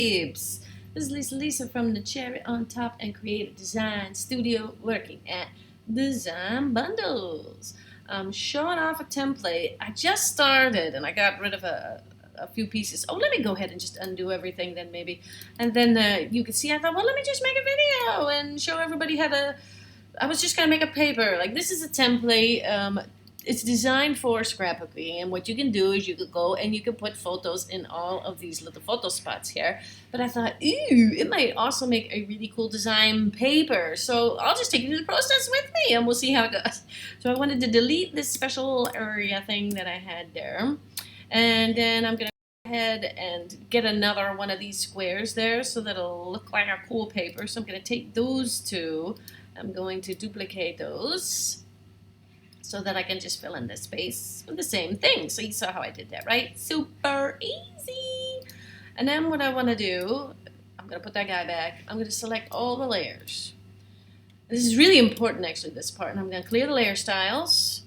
This is Lisa from the Cherry on Top and Creative Design Studio, working at Design Bundles. I'm showing off a template. I just started and I got rid of a few pieces. Oh, let me go ahead and just undo everything then maybe. And then you can see I thought, well, let me just make a video and show everybody how to. I was just going to make a paper. Like, this is a template. It's designed for scrapbooking, and what you can do is you could go and you can put photos in all of these little photo spots here. But I thought, ooh, it might also make a really cool design paper. So I'll just take you through the process with me and we'll see how it goes. So I wanted to delete this special area thing that I had there. And then I'm going to go ahead and get another one of these squares there so that it'll look like a cool paper. So I'm going to take those two. I'm going to duplicate those so that I can just fill in the space with the same thing. So you saw how I did that, right? Super easy. And then what I want to do, I'm going to put that guy back. I'm going to select all the layers. This is really important, actually, this part. And I'm going to clear the layer styles,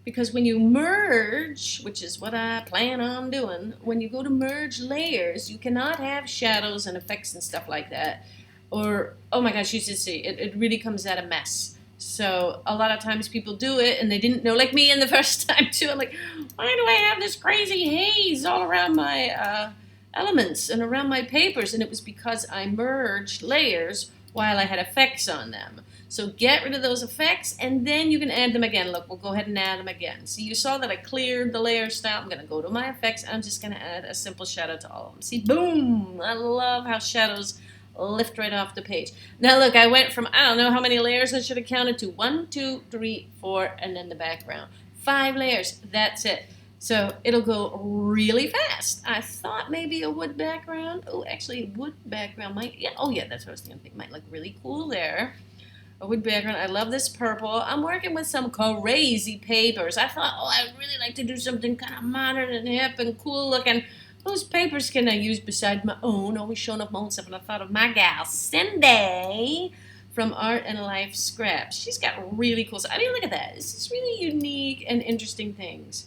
because when you merge, which is what I plan on doing, when you go to merge layers, you cannot have shadows and effects and stuff like that. Or, oh my gosh, you should see, it really comes out a mess. So a lot of times people do it and they didn't know, like me in the first time too. I'm like, why do I have this crazy haze all around my elements and around my papers? And it was because I merged layers while I had effects on them. So get rid of those effects and then you can add them again. Look, we'll go ahead and add them again. So you saw that I cleared the layer style. I'm going to go to my effects. I'm just going to add a simple shadow to all of them. See, boom! I love how shadows lift right off the page. Now look, I went from, I don't know how many layers I should have counted to 1, 2, 3, 4, and then the background. 5 layers, that's it. So it'll go really fast. I thought maybe a wood background. Oh, actually a wood background might, yeah, oh yeah, that's what I was thinking. Might look really cool there. A wood background. I love this purple. I'm working with some crazy papers. I thought, oh, I'd really like to do something kind of modern and hip and cool looking. Whose papers can I use besides my own? Always showing off my own stuff. And I thought of my gal, Cindy, from Art and Life Scraps. She's got really cool stuff. I mean, look at that. This is really unique and interesting things.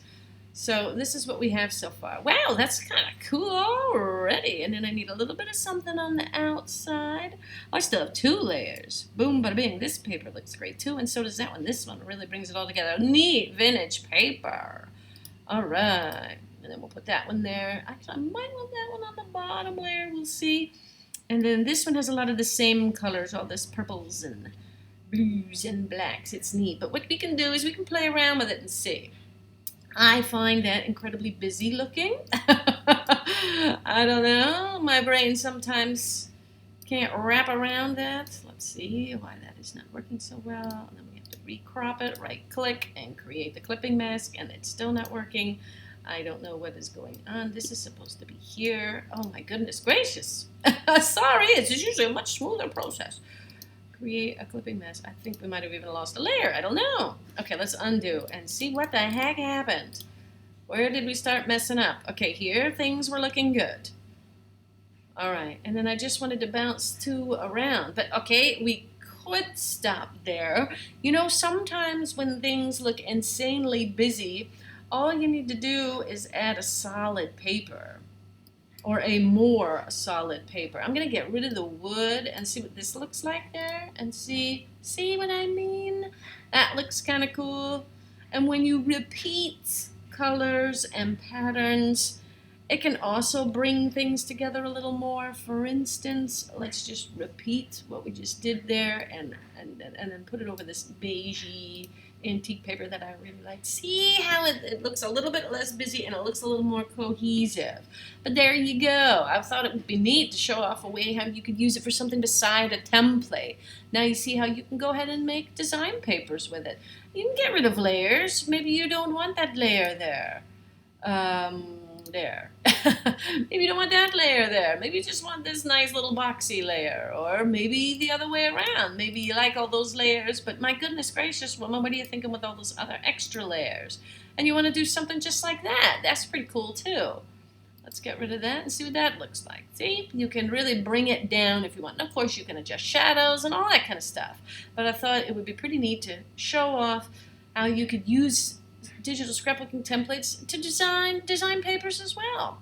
So this is what we have so far. Wow, that's kind of cool already. And then I need a little bit of something on the outside. I still have 2 layers. Boom, bada bing. This paper looks great too, and so does that one. This one really brings it all together. Neat vintage paper. All right. And then we'll put that one there. Actually, I might want that one on the bottom layer. We'll see. And then this one has a lot of the same colors, all this purples and blues and blacks. It's neat. But what we can do is we can play around with it and see. I find that incredibly busy looking. I don't know. My brain sometimes can't wrap around that. Let's see why that is not working so well. And then we have to recrop it, right click, and create the clipping mask, and it's still not working. I don't know what is going on. This is supposed to be here. Oh my goodness gracious. Sorry, it's usually a much smoother process. Create a clipping mask. I think we might have even lost a layer. I don't know. Okay, let's undo and see what the heck happened. Where did we start messing up? Okay, here things were looking good. All right, and then I just wanted to bounce 2 around. But okay, we could stop there. You know, sometimes when things look insanely busy, all you need to do is add a solid paper or a more solid paper. I'm going to get rid of the wood and see what this looks like there and see what I mean? That looks kind of cool. And when you repeat colors and patterns, it can also bring things together a little more. For instance, let's just repeat what we just did there and then put it over this beigey antique paper that I really like. See how it looks a little bit less busy and it looks a little more cohesive. But there you go. I thought it would be neat to show off a way how you could use it for something beside a template. Now you see how you can go ahead and make design papers with it. You can get rid of layers. Maybe you don't want that layer there. There. Maybe you don't want that layer there. Maybe you just want this nice little boxy layer. Or maybe the other way around. Maybe you like all those layers, but my goodness gracious, woman, what are you thinking with all those other extra layers? And you want to do something just like that. That's pretty cool too. Let's get rid of that and see what that looks like. See, you can really bring it down if you want. And of course, you can adjust shadows and all that kind of stuff. But I thought it would be pretty neat to show off how you could use digital scrapbooking templates to design papers as well.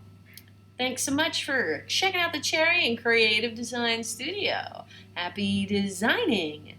Thanks so much for checking out the Cherry and Creative Design Studio. Happy designing!